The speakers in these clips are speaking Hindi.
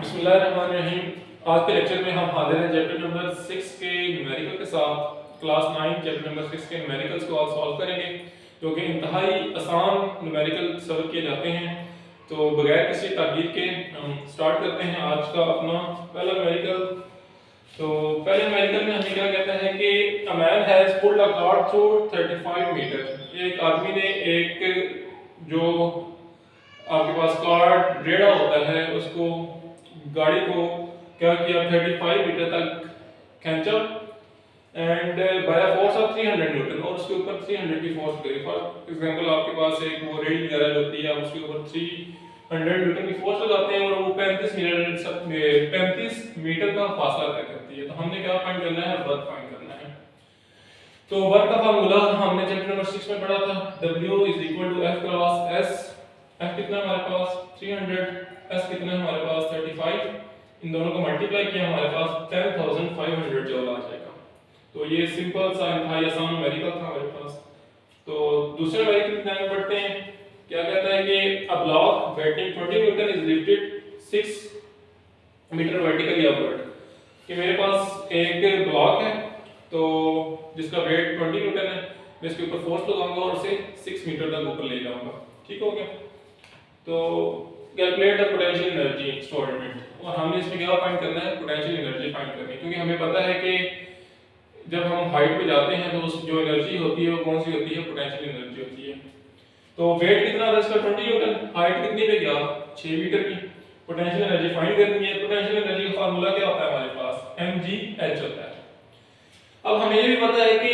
बिस्मिल्लाहिर्रहमानिर्रहीम। आज के लेक्चर में हम हाजिर हैं चैप्टर नंबर 6 के न्यूमेरिकल के साथ। क्लास 9 चैप्टर नंबर 6 के न्यूमेरिकल्स को आज सॉल्व करेंगे, जो कि इंतहाई आसान न्यूमेरिकल सॉल्व किए जाते हैं। तो बगैर किसी ताकीद के हम स्टार्ट करते हैं आज का अपना पहला न्यूमेरिकल। तो पहले न्यूमेरिकल में हमें क्या कहता है कि a man has pulled a cart through 35 metre. एक आदमी ने एक जो आपके पास कार्ट रेड़ा होता है उसको गाड़ी को क्या किया 35 मीटर तक खींचा and by force of 300 Newton, और उसके ऊपर 300 की फोर्स करी। फॉर एग्जांपल आपके पास एक वो रेडी वगैरह जो होती है, उसके ऊपर 300 न्यूटन की फोर्स लगाते हैं और वो 35 मीटर का फासला तय करती है। तो हमने क्या फाइंड करना है, वर्क फाइंड करना है। तो वर्क का फार्मूला हमने चैप्टर नंबर 6 में पढ़ा था, W = F cross S। F कितना हमारे पास 300, S कितना हमारे पास 35। इन दोनों को मल्टीप्लाई किया हमारे पास 10,500 जूल आ जाएगा। तो ये सिंपल सा इंतहाई आसान न्यूमेरिकल था हमारे पास। तो दूसरे न्यूमेरिकल की तरफ बढ़ते हैं। क्या कहता है कि a block weighing 20 newton is lifted 6 metre vertically upward. कि मेरे पास एक ब्लॉक है तो जिसका वेट 20 न्यूटन है, मैं इसके ऊपर फोर्स लगाऊंगा और उसे 6 मीटर तक ऊपर ले जाऊंगा। ठीक हो गया। तो calculate the potential energy stored, और हमने इसमें क्या फाइंड करना है, पोटेंशियल एनर्जी फाइंड करनी है। क्योंकि हमें पता है कि जब हम हाइट पे जाते हैं तो उस जो एनर्जी होती है वो कौन सी होती है, पोटेंशियल एनर्जी होती है। तो वेट कितना था इसका 20 न्यूटन, हाइट कितनी पे गया 6 मीटर की। पोटेंशियल एनर्जी फाइंड करनी है। पोटेंशियल एनर्जी का फार्मूला क्या होता है हमारे पास, mgh होता है। अब हमें ये भी पता है कि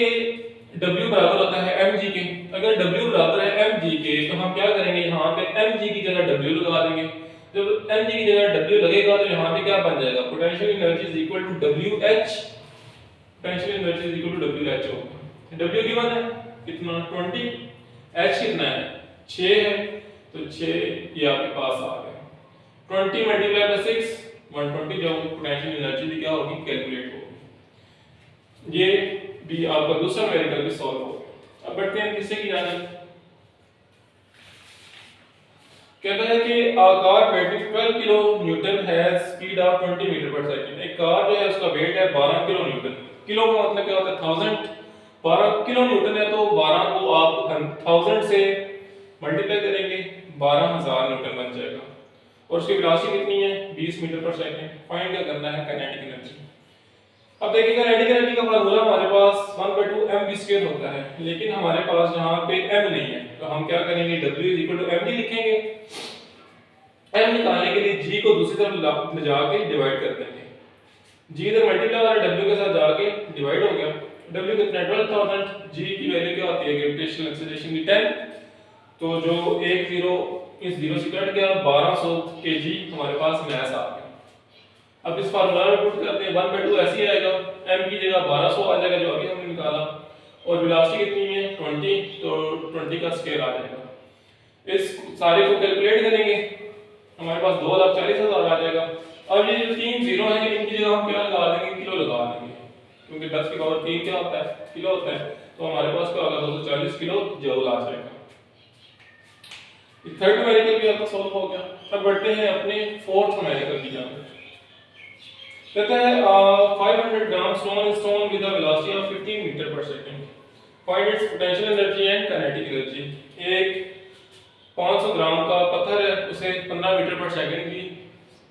W बराबर होता है mg के। अगर W बराबर है mg के तो हम क्या करेंगे, यहाँ पे mg की जगह W लगा देंगे। जब mg की जगह W लगेगा तो यहाँ पे क्या बन जाएगा, potential energy is equal to WH। Potential energy is equal to WH होगा। W गिवन है कितना 20, H कितना है 6 है, तो 6 ये आपके पास आ गया। 20 मल्टीप्लाई बाय 6 120 जो पोटेंशियल एनर्जी भी क्या होगी, कैलकुलेट होगी। ये भी आपका दूसरा न्यूमेरिकल भी सॉल्व हो गया। अब बढ़ते हैं किससे की जाने। कहता है कि a car weighing 12 kilo newton has speed of 20 metre per second. एक कार जो है उसका वेट है 12 किलो न्यूटन। किलो का मतलब क्या होता है 1000। 12 किलो न्यूटन है तो 12 को आप 1000 से मल्टीप्लाई करेंगे 12000 न्यूटन बन जाएगा। और उसकी वेलोसिटी कितनी है 20 मीटर पर सेकंड। फाइंड क्या करना है, काइनेटिक एनर्जी। अब देखिए काइनेटिक एनर्जी का फार्मूला हमारे पास 1/2 mv² होता है, लेकिन हमारे पास यहाँ पे m नहीं है। तो हम क्या करेंगे, W = mg लिखेंगे। m निकालने के लिए g को दूसरी तरफ ले जाके डिवाइड कर देंगे। g इधर मल्टीप्लाई और w के साथ जाके डिवाइड हो गया। w कितना 12,000, g की वैल्यू क्या होती है, ग्रेविटेशनल एक्सीलरेशन की 10। तो जो एक जीरो इस जीरो से कट गया, 1200 kg हमारे पास मास आ गया। अब इस फार्मूला में पुट करते हैं 1/2 ऐसे ही आएगा, m की जगह 1200 आ जाएगा जो अभी हमने निकाला, और वेलोसिटी कितनी है 20, तो 20 का स्क्वायर आ जाएगा। इस सारे को कैलकुलेट करेंगे, हमारे पास 2,40,000 आ जाएगा। अब ये जो 3 जीरो हैं इनकी जगह हम क्या लगा देंगे, किलो लगा देंगे, क्योंकि 10 की पावर 3 क्या होता है, किलो होता है। तो हमारे पास क्या होगा 240 किलो जूल आ जाएगा। थर्ड न्यूमेरिकल भी आपका सॉल्व हो गया। अब बढ़ते हैं अपने फोर्थ न्यूमेरिकल की जाने। कहता है 500 gram stone with a velocity of 15 metre per second, find its potential energy and kinetic energy. एक 500 ग्राम का पत्थर है, उसे 15 मीटर पर सेकंड की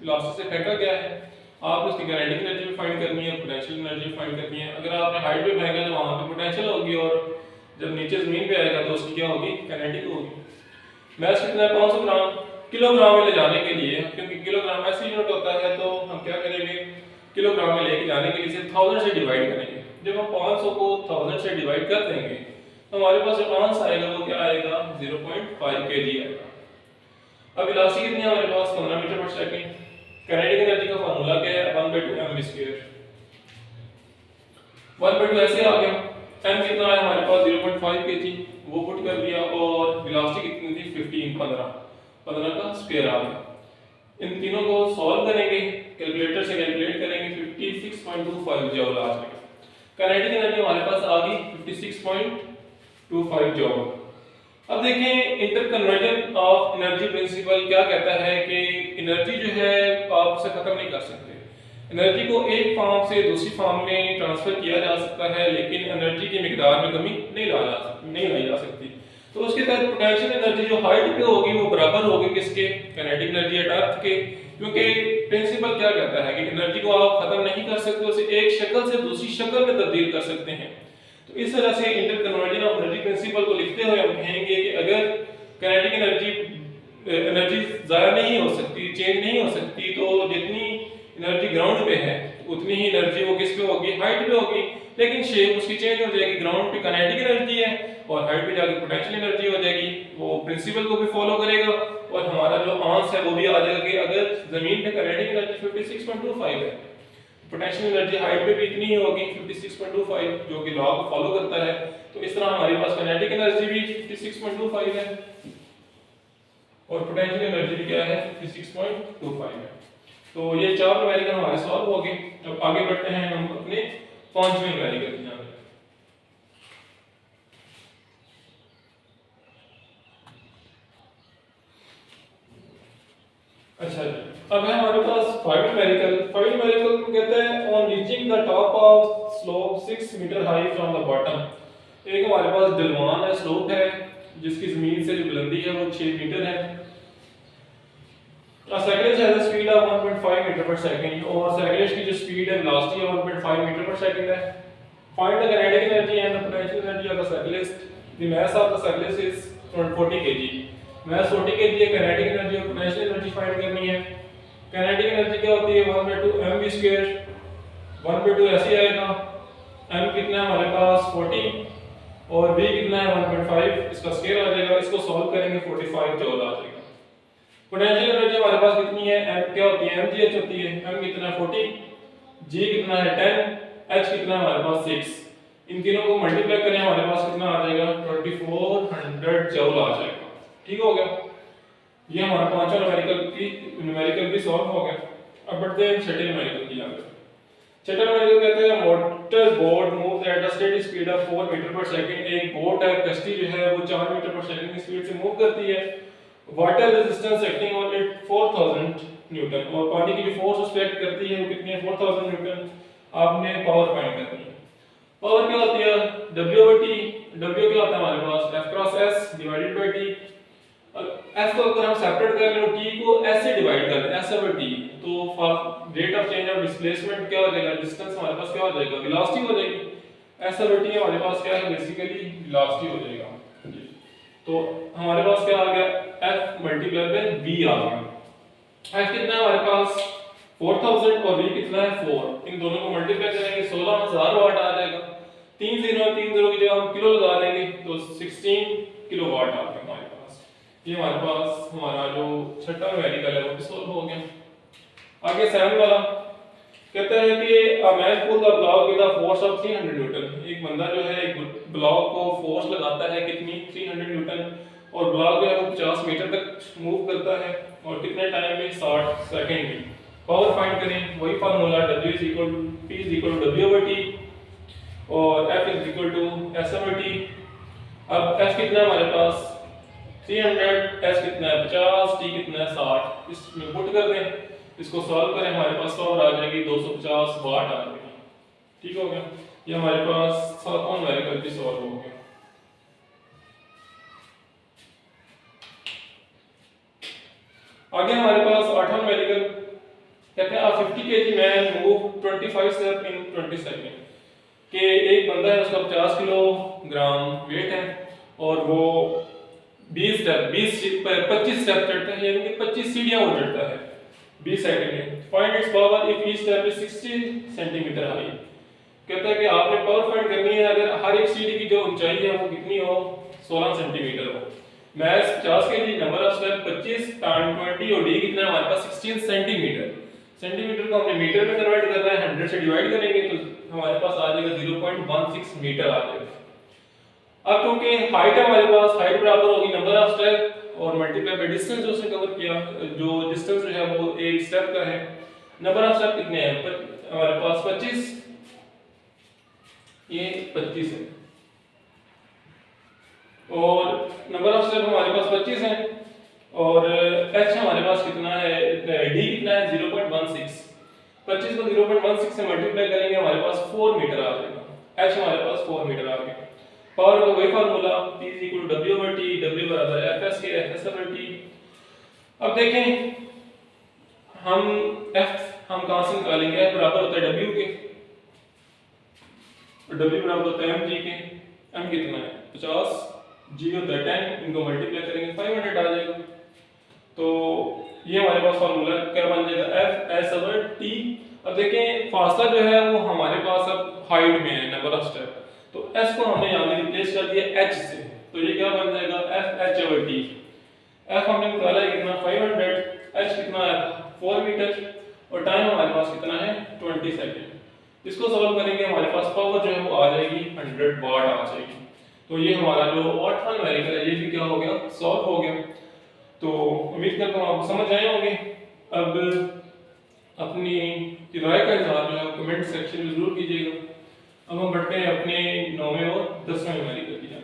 वेलोसिटी से फेंका गया है। आपने उसकी काइनेटिक एनर्जी भी फाइंड करनी है, पोटेंशियल एनर्जी भी फाइंड करनी है। अगर आपने हाइट पे फेंका तो वहां पे पोटेंशियल होगी, और जब नीचे जमीन पे आएगा तो उसकी क्या होगी, काइनेटिक होगी। मास कितना है 500 ग्राम। किलोग्राम में ले जाने के लिए, क्योंकि किलोग्राम ऐसी यूनिट होता है, तो हम क्या करेंगे, किलोग्राम में लेके जाने के लिए 1000 से डिवाइड करेंगे। जब हम 500 को 1000 से डिवाइड कर देंगे तो हमारे पास जो आंसर आएगा वो क्या आएगा, 0.5 kg आएगा। अब वेलोसिटी कितनी है हमारे पास 15 metre per second. Kinetic energy का फार्मूला क्या है, 1/2 mv²। 1/2 ऐसे आ गया। m कितना है हमारे पास 0.5 kg, वो पुट कर दिया, और वेलोसिटी कितनी थी 15 का स्क्वायर आ गया। इन तीनों को सॉल्व करेंगे, कैलकुलेटर से कैलकुलेट करेंगे, 56.25 जूल आ जाएगा। काइनेटिक एनर्जी हमारे पास आ गई 56.25 जूल। अब देखें इंटरकन्वर्जन ऑफ एनर्जी प्रिंसिपल क्या कहता है कि एनर्जी जो है आप से खत्म नहीं कर सकते। एनर्जी को एक फॉर्म से दूसरी फॉर्म में ट्रांसफर किया जा सकता है, लेकिन एनर्जी की मिकदार में कमी नहीं लाई जा सकती। तो उसके तहत पोटेंशियल एनर्जी जो हाइट पे होगी वो बराबर होगी किसके, काइनेटिक एनर्जी एट अर्थ के। क्योंकि प्रिंसिपल क्या कहता है कि एनर्जी को आप खत्म नहीं कर सकते, उसे एक शक्ल से दूसरी शक्ल में तब्दील कर सकते हैं। तो इस तरह से इंटरकन्वर्जन ऑफ एनर्जी प्रिंसिपल को लिखते हुए हम कहेंगे कि अगर काइनेटिक एनर्जी ज़ाया नहीं हो सकती, चेंज नहीं हो सकती, तो जितनी एनर्जी ग्राउंड पे है उतनी ही एनर्जी वो किस पे होगी, हाइट पे होगी। लेकिन शेप उसकी चेंज हो जाएगी, ग्राउंड पे काइनेटिक एनर्जी है और हाइट पे जाके पोटेंशियल एनर्जी हो जाएगी। वो प्रिंसिपल को भी फॉलो करेगा और हमारा जो आंसर है वो भी आ जाएगा कि अगर जमीन पे काइनेटिक एनर्जी 56.25 है, पोटेंशियल एनर्जी हाइट पे भी इतनी ही होगी 56.25, जो कि लॉ को फॉलो करता है। तो इस तरह हमारे पास काइनेटिक एनर्जी भी 56.25 है और पोटेंशियल एनर्जी भी क्या है, 56.25 है। तो ये चार न्यूमेरिकल हमारे सॉल्व हो गए। अब आगे बढ़ते हैं हम अपने पांचवें न्यूमेरिकल की जाने। अच्छा जी, अब है हमारे पास फाइव न्यूमेरिकल को कहते हैं on reaching the top of slope 6 metre high from the bottom. एक हमारे पास ढलवान है, स्लोप है जिसकी जमीन से जो बुलंदी है वो 6 मीटर है। Cyclist has a speed of 1.5 metre per second और साइक्लिस्ट की जो स्पीड है वेलोसिटी है 1.5 मीटर पर सेकंड है। Find the kinetic energy and the potential energy of the cyclist. The mass of the cyclist is 40 kg। Mass 40 kg है, काइनेटिक एनर्जी और पोटेंशियल एनर्जी फाइंड करनी है। काइनेटिक एनर्जी क्या होती है, 1/2 mv²। 1/2 ऐसे आएगा, m कितना है हमारे पास 40 और v कितना है 1.5, इसका स्क्वायर आ जाएगा। इसको सॉल्व करेंगे 45 जूल आ जाएगा। पोटेंशियल एनर्जी हमारे पास कितनी है, m क्या होती है, mgh होती है। m कितना है 40, g कितना है 10, h कितना है हमारे पास 6। इन तीनों को मल्टीप्लाई करें हमारे पास कितना आ जाएगा, 2400 जूल आ जाएगा। ठीक हो गया, ये हमारा पांचवा न्यूमेरिकल भी सॉल्व हो गया। अब बढ़ते हैं छठे न्यूमेरिकल की जाने। छठा न्यूमेरिकल कहते हैं motor boat moves at a steady speed of 4 metre per second. एक बोट है, कश्ती जो है वो 4 मीटर पर सेकंड की स्पीड से मूव करती है। Water resistance acting on it 4000 Newton और पानी की जो फोर्स उस पे एक्ट करती है वो कितनी है, 4000 न्यूटन। आपने पावर फाइंड करनी है। पावर क्या होती है, W/T। W क्या होता है हमारे पास, F cross S divided by T। F को अगर हम सेपरेट कर लें, T को S से डिवाइड कर दें, S/T, तो rate of change of displacement क्या हो जाएगा, डिस्टेंस हमारे पास क्या हो जाएगा, वेलोसिटी हो जाएगी। S/T हमारे पास क्या है, बेसिकली वेलोसिटी हो जाएगा। तो हमारे पास क्या आ गया, F मल्टीप्लाई बाय V आ गया। F कितना है हमारे पास 4000 और V कितना है 4। इन दोनों को मल्टीप्लाई करेंगे 16000 वाट आ जाएगा। 3 0 की जगह हम किलो लगा देंगे तो 16 किलोवाट आ गया हमारे पास। ये हमारे पास हमारा जो छठा न्यूमेरिकल है वो भी सॉल्व हो गया। आगे 7 वाला कहता है कि a man pull the block with a force of 300 newton. एक बंदा जो है एक ब्लॉक को फोर्स लगाता है कितनी, 300 न्यूटन, और ब्लॉक जो है वो 50 मीटर तक मूव करता है और कितने टाइम में, 60 सेकंड में। पावर फाइंड करें, वही फार्मूला W = P = W/T और F = S/T। अब F कितना है हमारे पास 300, S कितना है 50, T कितना है 60। इसमें पुट कर दें, इसको सॉल्व करें, हमारे पास पावर आ जाएगी 250 वाट आ जाएगी। ठीक हो गया, ये हमारे पास सातवां न्यूमेरिकल भी सॉल्व हो गया। आगे हमारे पास आठवां न्यूमेरिकल कहते हैं 50 kg man move 25 step in 20 second. कि एक बंदा है, उसका 50 किलोग्राम वेट है और वो 25 स्टेप चढ़ता है, यानी कि 25 सीढ़ियां वो चढ़ता है 20 सेकंड में। Find its power if each step is 60 centimetre high. कहता है कि आपने पावर फाइंड करनी है अगर हर एक सीढ़ी की जो ऊंचाई है वो कितनी हो, 16 सेंटीमीटर हो। मास 50 kg, number of step 25 time 20 और d कितना है हमारे पास 16 सेंटीमीटर। सेंटीमीटर को हमने मीटर में कन्वर्ट करना है, 100 से डिवाइड करेंगे तो हमारे पास आ जाएगा 0.16 मीटर आ जाएगा। अब क्योंकि हाइट है हमारे पास, हाइट बराबर होगी नंबर ऑफ स्टेप और मल्टीप्लाई बाय डिस्टेंस जो उसने कवर किया, जो डिस्टेंस जो है वो एक स्टेप का है। नंबर ऑफ स्टेप कितने हैं, हमारे पास 25, ये 25 है और नंबर ऑफ स्टेप हमारे पास 25 है और h हमारे पास कितना है, d कितना है 0.16 0.16, 25 को 0.16 से मल्टीप्लाई करेंगे हमारे पास 4 मीटर आ जाएगा। h हमारे पास 4 मीटर आ गया। पावर का वही फार्मूला P = W/T, W बराबर Fs के, Fs/T। अब देखें हम F हम कहां से निकालेंगे? F बराबर होता है W के, W बराबर होता है mg के। m कितना है? 50, g होता है 10, इनको मल्टीप्लाई करेंगे 500 आ जाएगा। तो ये हमारे पास फार्मूला क्या बन जाएगा? F/T। अब देखें फासला जो है वो हमारे पास अब हाइट में है, नंबर ऑफ स्टेप, तो s को हमने यहाँ पे रिप्लेस कर दिया h से, तो ये क्या बन जाएगा? F/T। f हमने निकाला है कितना? 500, h कितना आया था? 4 मीटर, और टाइम हमारे पास कितना है? 20 सेकंड। इसको सॉल्व करेंगे हमारे पास पावर जो है वो आ जाएगी 100 वाट आ जाएगी। तो ये हमारा जो 8वां न्यूमेरिकल है ये भी क्या हो गया? सॉल्व हो गया। तो उम्मीद करता हूँ आपको समझ आए होंगे। अब अपनी राय का इजहार जो है कमेंट सेक्शन में जरूर कीजिएगा। अब हम बढ़ते हैं अपने 9वें और 10वें न्यूमेरिकल की जानिब।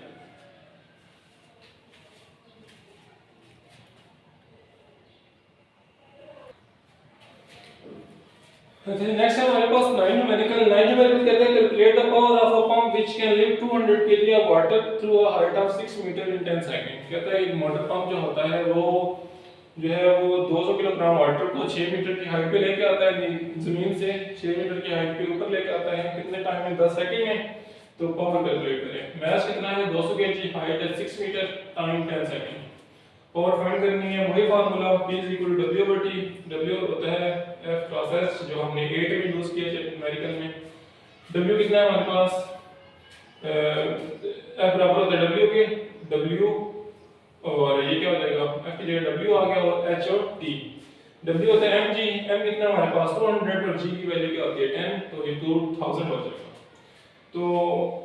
नेक्स्ट है हमारे पास 9 न्यूमेरिकल। 9 न्यूमेरिकल कहते हैं calculate the power of a pump which can lift 200 kg of water through a height of 6 metre in 10 second. कहता है एक मोटर पंप जो होता है वो जो है वो 200 किलोग्राम वाटर को 6 मीटर की हाइट पे लेके आता है, जमीन से 6 मीटर की हाइट पे ऊपर लेके आता है। कितने टाइम में? 10 सेकंड में। तो पावर कैलकुलेट करें। मास कितना है? 200 kg, हाइट है 6 metre, time 10 second. Power find करनी है, वही फार्मूला P = W/T। W होता है F क्रॉस S जो हमने 8 में यूज किया है न्यूमेरिकल में। W कितना है हमारे पास? F बराबर होता है W के, W और ये क्या हो जाएगा? F की जगह W आ गया और H और T। W होता है mg, m कितना हमारे पास? 200 और g की वैल्यू क्या होती है? 10, तो ये 2000 हो जाएगा। तो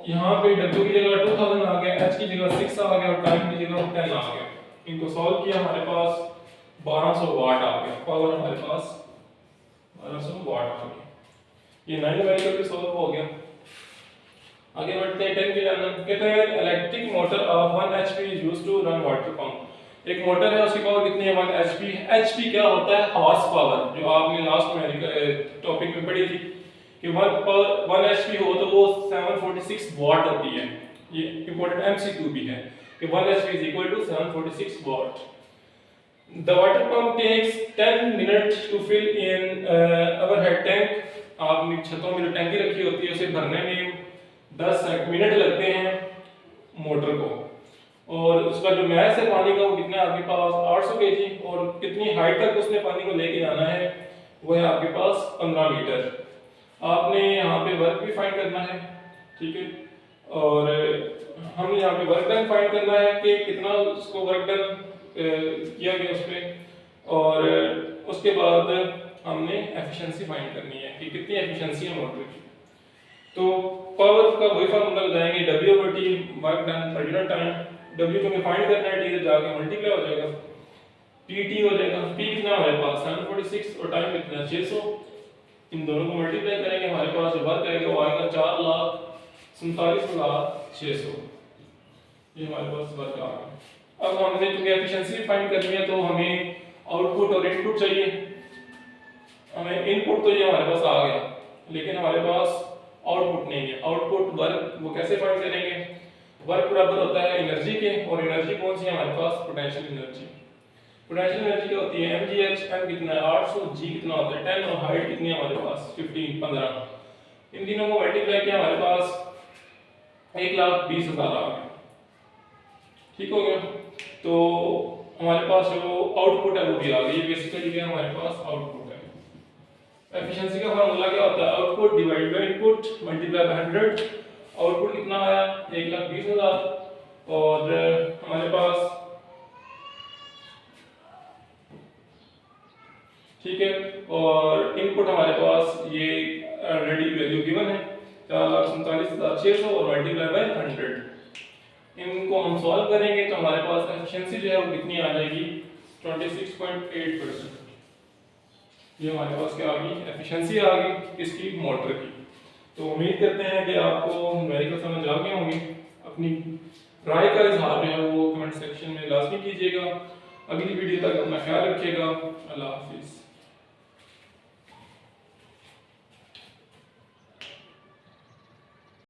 यहाँ पे W की जगह 2000 आ गया, H की जगह 6 आ गया और टाइम की जगह 10 आ गया। इनको सॉल्व किया हमारे पास 1200 वाट आ गया। पावर हमारे पास 1200 वाट आ गया। ये 9 न्यूमेरिकल भी सॉल्व हो गया। आगे बढ़ते हैं 10 के जानना। कहते हैं electric motor of 1 HP is used to run water pump. एक मोटर है उसकी पावर कितनी है? 1 HP। HP क्या होता है? हॉर्स पावर, जो आपने लास्ट न्यूमेरिकल टॉपिक में पढ़ी थी कि 1 HP हो तो वो 746 वाट होती है। ये इंपॉर्टेंट MCQ भी है कि 1 HP is equal to 746 watt. The water pump takes 10 minutes to fill in overhead tank. आपने छतों में जो टंकी रखी होती है उसे भरने में 10 मिनट लगते हैं मोटर को, और उसका जो मैस है पानी का वो कितना है आपके पास? 800 kg, और कितनी हाइट तक उसने पानी को लेके जाना है वो है आपके पास 15 मीटर। आपने यहाँ पे वर्क भी फाइंड करना है, ठीक है, और हमने यहाँ पे वर्क डन फाइंड करना है कि कितना उसको वर्क डन किया गया उस पे, और उसके बाद हमने एफिशिएंसी फाइंड करनी है कि कितनी एफिशिएंसी है मोटर की। तो पावर का वही फार्मूला लगाएंगे W/T, work done multiply time. W को हमें फाइंड करना है, T से जाके मल्टीप्लाई हो जाएगा, PT हो जाएगा। P कितना हमारे पास? 746 और टाइम कितना है? 600। इन दोनों को मल्टीप्लाई करेंगे हमारे पास जो वर्क आएगा वो आएगा 4,47,600। ये हमारे पास वर्क आ गया। अब हमने क्योंकि एफिशिएंसी फाइंड करनी है तो हमें आउटपुट और इनपुट चाहिए। हमें इनपुट तो ये हमारे पास आ गया, लेकिन हमारे पास आउटपुट नहीं है। आउटपुट वर्क वो कैसे फाइंड करेंगे? वर्क बराबर होता है एनर्जी के, और एनर्जी कौन सी है हमारे पास? Potential energy. पोटेंशियल एनर्जी क्या होती है? mgh। m कितना है? 800, g कितना होता है? 10, और हाइट कितनी है हमारे पास? 15। इन तीनों को मल्टीप्लाई किया हमारे पास 1,20,000 आ गया। ठीक हो गया। तो हमारे पास जो आउटपुट है वो भी आ गई। बेसिकली क्या हमारे पास आउटपुट है। एफिशिएंसी का फार्मूला क्या होता है? Output divided by input multiply by 100। Output कितना आया? 1,20,000, और हमारे पास, ठीक है, और इनपुट हमारे पास ये ऑलरेडी वैल्यू गिवन है 4,47,600 और मल्टीप्लाई बाय 100। इनको हम सॉल्व करेंगे तो हमारे पास एफिशिएंसी जो है वो कितनी आ जाएगी? 26.8%। ये हमारे पास क्या आ गई? एफिशिएंसी आ गई इसकी मोटर की। तो उम्मीद करते हैं कि आपको न्यूमेरिकल समझ आ गए होंगे। अपनी राय का इजहार जो है वो कमेंट सेक्शन में लाजमी कीजिएगा। अगली वीडियो तक अपना ख्याल रखिएगा। अल्लाह हाफिज़।